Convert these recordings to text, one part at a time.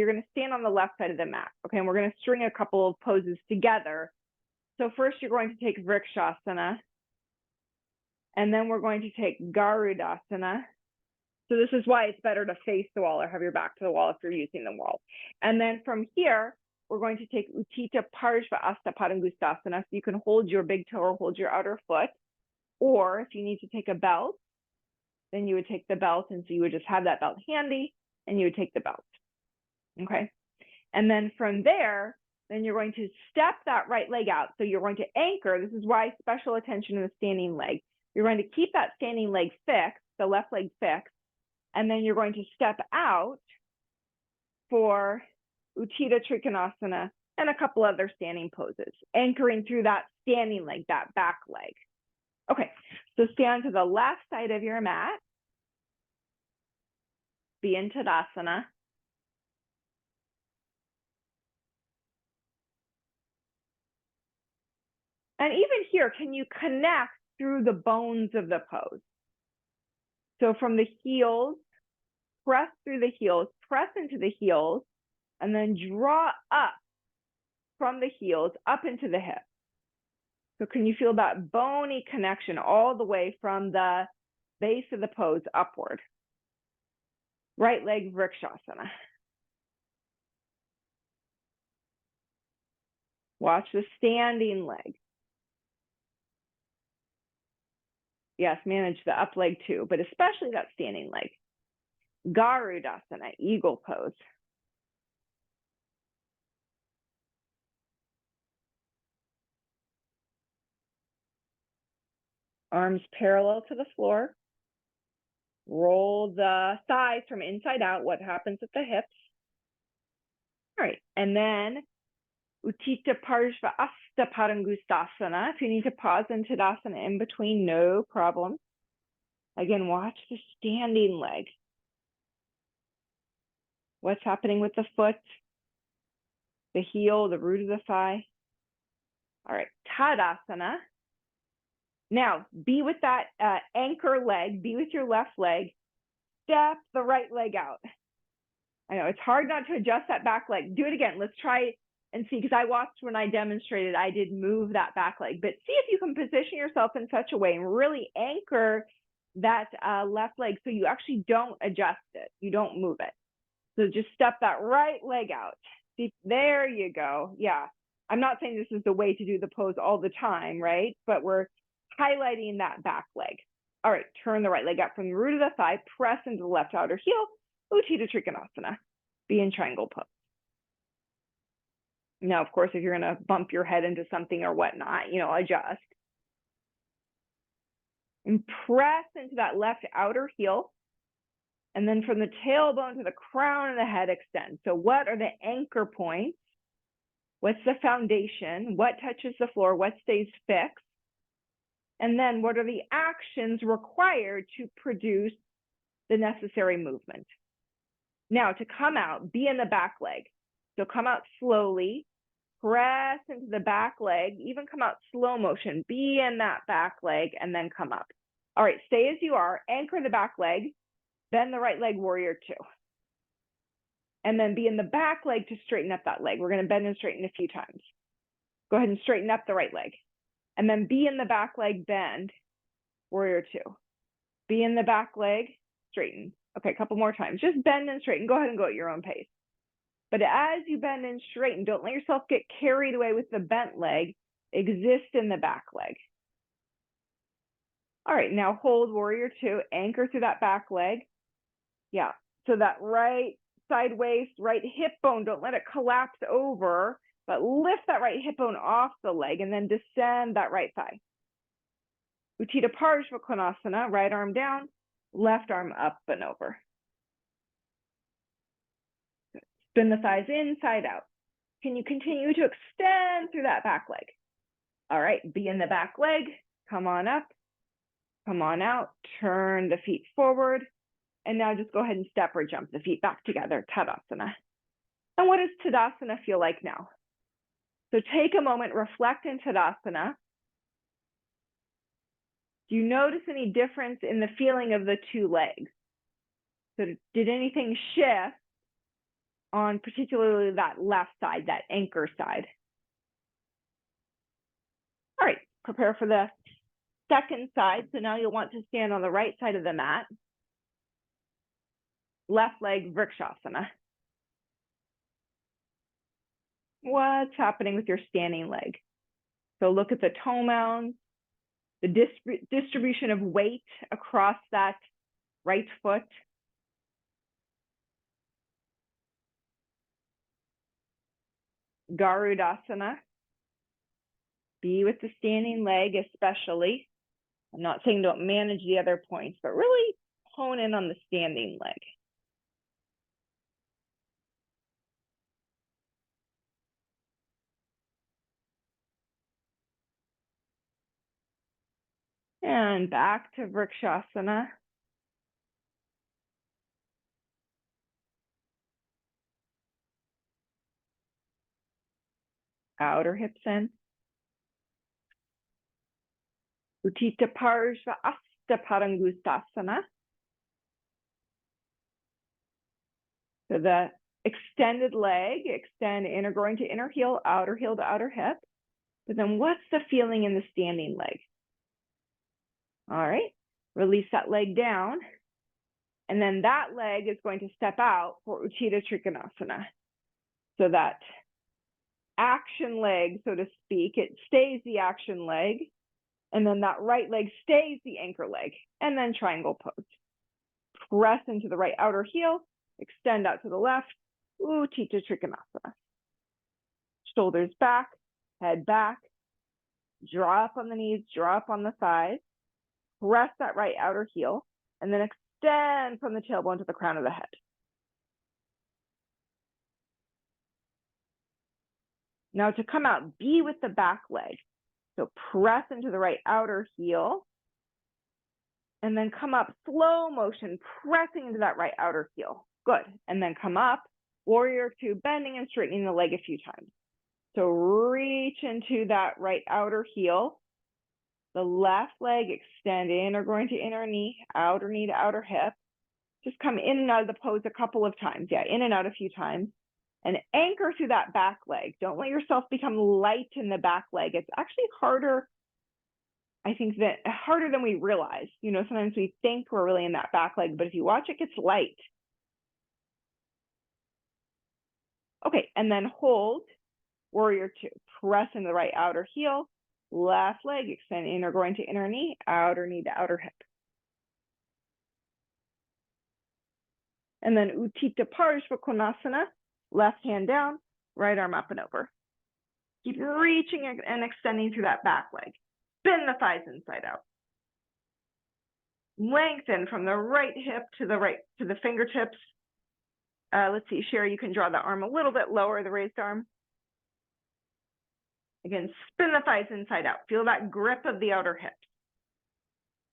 you're going to stand on the left side of the mat. Okay, and we're going to string a couple of poses together. So first you're going to take Vrikshasana, and then we're going to take Garudasana. So this is why it's better to face the wall or have your back to the wall if you're using the wall. And then from here, we're going to take Utthita Parshva Padangusthasana. So you can hold your big toe or hold your outer foot. Or if you need to take a belt, then you would take the belt. And so you would just have that belt handy and you would take the belt. Okay. And then from there, then you're going to step that right leg out. So you're going to anchor. This is why special attention to the standing leg. You're going to keep that standing leg fixed, the left leg fixed. And then you're going to step out for Utthita Trikonasana and a couple other standing poses, anchoring through that standing leg, that back leg. Okay, so stand to the left side of your mat. Be in Tadasana. And even here, can you connect through the bones of the pose? So from the heels, press through the heels, press into the heels, and then draw up from the heels up into the hips. So can you feel that bony connection all the way from the base of the pose upward? Right leg Vrikshasana. Watch the standing leg. Yes, manage the up leg too, but especially that standing leg. Garudasana, eagle pose. Arms parallel to the floor. Roll the thighs from inside out. What happens at the hips? All right, and then Utthita Parshva Padangusthasana. If you need to pause in Tadasana in between, no problem. Again, watch the standing leg. What's happening with the foot, the heel, the root of the thigh? All right, Tadasana. Now, be with that anchor leg, be with your left leg, step the right leg out. I know it's hard not to adjust that back leg. Do it again. Let's try and see, because I watched when I demonstrated, I did move that back leg, but see if you can position yourself in such a way and really anchor that left leg so you actually don't adjust it, you don't move it. So just step that right leg out. See, there you go. Yeah, I'm not saying this is the way to do the pose all the time, right? But we're highlighting that back leg. All right, turn the right leg up from the root of the thigh, press into the left outer heel, Utthita Trikonasana, be in triangle pose. Now, of course, if you're going to bump your head into something or whatnot, you know, adjust. And press into that left outer heel. And then from the tailbone to the crown of the head, extend. So what are the anchor points? What's the foundation? What touches the floor? What stays fixed? And then what are the actions required to produce the necessary movement? Now, to come out, be in the back leg. So come out slowly, press into the back leg, even come out slow motion, be in that back leg, and then come up. All right, stay as you are, anchor the back leg, bend the right leg, warrior two. And then be in the back leg to straighten up that leg. We're going to bend and straighten a few times. Go ahead and straighten up the right leg. And then be in the back leg, bend, warrior two. Be in the back leg, straighten. Okay, a couple more times. Just bend and straighten. Go ahead and go at your own pace. But as you bend and straighten, don't let yourself get carried away with the bent leg. Exist in the back leg. All right, now hold warrior two. Anchor through that back leg. Yeah, so that right side waist, right hip bone, don't let it collapse over, but lift that right hip bone off the leg and then descend that right thigh. Utthita Parshva Konasana, right arm down, left arm up and over. Spin the thighs inside out. Can you continue to extend through that back leg? All right, be in the back leg, come on up, come on out, turn the feet forward, and now just go ahead and step or jump the feet back together, Tadasana. And what does Tadasana feel like now? So take a moment, reflect in Tadasana. Do you notice any difference in the feeling of the two legs? So did anything shift on particularly that left side, that anchor side. All right, prepare for the second side. So now you'll want to stand on the right side of the mat. Left leg Vrikshasana. What's happening with your standing leg? So look at the toe mounds, the distribution of weight across that right foot. Garudasana. Be with the standing leg especially. I'm not saying don't manage the other points, but really hone in on the standing leg. And back to Vrikshasana. Outer hips in. Utthita Parshva Asta Padangustasana. So the extended leg, extend inner groin to inner heel to outer hip. But then what's the feeling in the standing leg? All right, release that leg down. And then that leg is going to step out for Utthita Trikonasana. So that action leg, so to speak, it stays the action leg. And then that right leg stays the anchor leg. And then triangle pose. Press into the right outer heel. Extend out to the left. Utthita Trikonasana. Shoulders back, head back. Draw up on the knees, draw up on the thighs. Press that right outer heel. And then extend from the tailbone to the crown of the head. Now to come out, be with the back leg. So press into the right outer heel. And then come up, slow motion, pressing into that right outer heel. Good. And then come up, warrior two, bending and straightening the leg a few times. So reach into that right outer heel. The left leg, extend inner groin to inner knee to outer hip. Just come in and out of the pose a couple of times. Yeah, in and out a few times. And anchor through that back leg. Don't let yourself become light in the back leg. It's actually harder, I think, that harder than we realize. You know, sometimes we think we're really in that back leg, but if you watch, it gets light. Okay, and then hold, warrior two. Press into the right outer heel. Left leg, extend inner groin to inner knee to outer hip. And then Utthita Parshva Konasana, left hand down, right arm up and over. Keep reaching and extending through that back leg. Bend the thighs inside out. Lengthen from the right hip to the fingertips. Let's see, Sherry, you can draw the arm a little bit lower, the raised arm. Again, spin the thighs inside out. Feel that grip of the outer hip.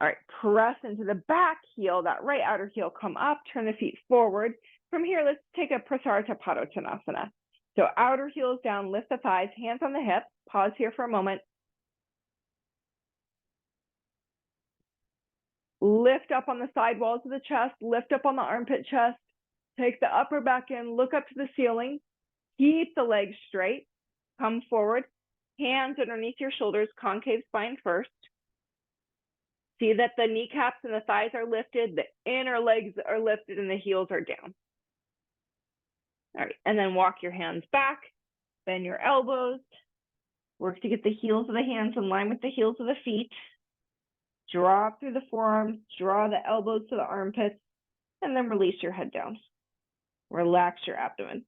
All right, press into the back heel, that right outer heel, come up, turn the feet forward. From here, let's take a Prasarita Padottanasana. So outer heels down, lift the thighs, hands on the hip. Pause here for a moment. Lift up on the side walls of the chest, lift up on the armpit chest. Take the upper back in, look up to the ceiling. Keep the legs straight. Come forward. Hands underneath your shoulders, concave spine first. See that the kneecaps and the thighs are lifted, the inner legs are lifted, and the heels are down. All right, and then walk your hands back, bend your elbows. Work to get the heels of the hands in line with the heels of the feet. Draw up through the forearms, draw the elbows to the armpits, and then release your head down. Relax your abdomen.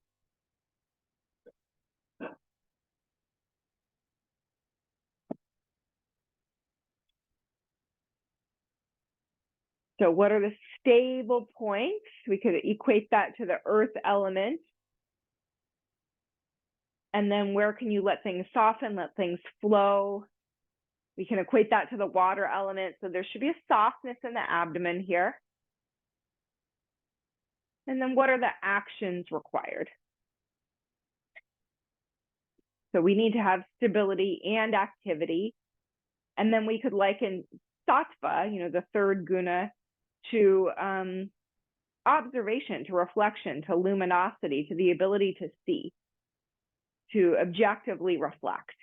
So what are the stable points? We could equate that to the earth element. And then where can you let things soften, let things flow? We can equate that to the water element. So there should be a softness in the abdomen here. And then what are the actions required? So we need to have stability and activity. And then we could liken sattva, you know, the third guna, to observation, to reflection, to luminosity, to the ability to see, to objectively reflect.